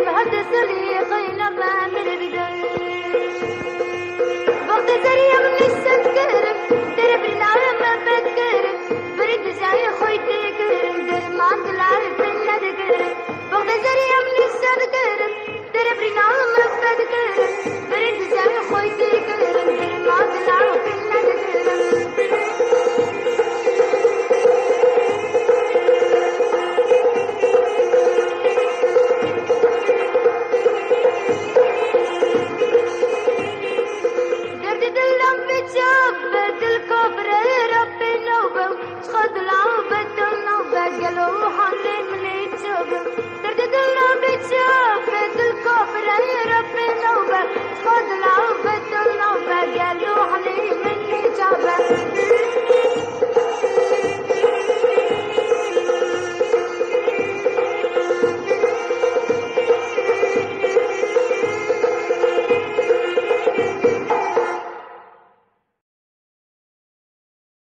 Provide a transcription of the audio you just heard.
هفت سلي خينا بعمل بداية وقت سريع من السكر درب العالم ما بكر برد زي خويتي كرم در ما طلعت النذكر وقت سريع من السكر درب العالم ما بكر